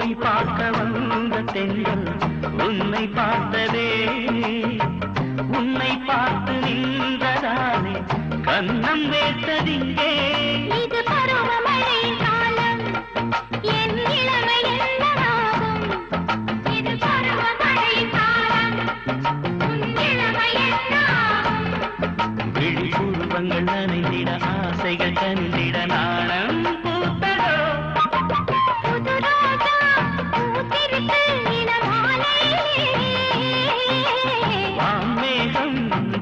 பூவை பார்க்க வந்த தென்றல் உன்னை பார்த்ததே, உன்னை பார்த்து நின்றதாலே கண்ணம் வேட்டதிங்கே. இது பருவமழை காலம், என் இளமை என்னவாகும்? இது பருவமழை காலம், உன் இளமை என்னாகும்? விழிபூர்வங்கள் நனைந்திட ஆசைகள் கனிந்திட நாணம் பூத்ததோ. புது ரோஜா பூத்திருக்கு இளமாலையிலே. வான்மேகம்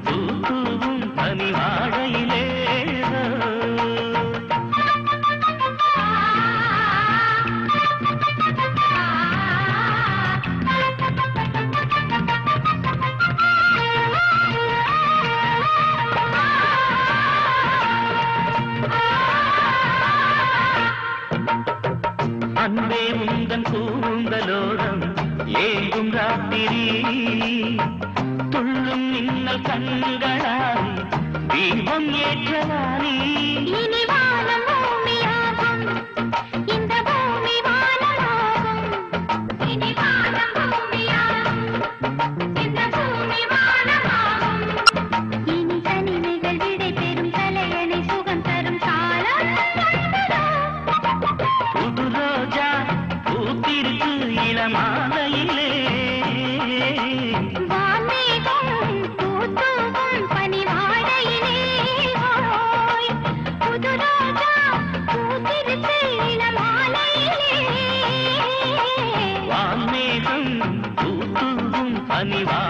தூவும் பனிவாழையிலே. அன்பே உந்தன் கூந்தலோரம் ஏங்கும் ராத்திரி, துள்ளும் மின்னல் கண்களால் தீபம் ஏற்றவானி. இனி வானம் பூமியாகும், இந்த பூமி வானமாகும். இனி வானம் பூமியாகும், இந்த பூமி வானமாகும். இனி தனிமைகள் விடை பெறும் தலையணை சுகம் தரும் காலம் வந்ததோ. புது ரோஜா பூத்திருக்கு இளமாலையிலே. வான்மேகம் பூத்தூவும் பனிவாடையிலே. ஓய், புது ரோஜா பூத்திருக்கு இளமாலையிலே. வான்மேகம் தூவும் பனிவா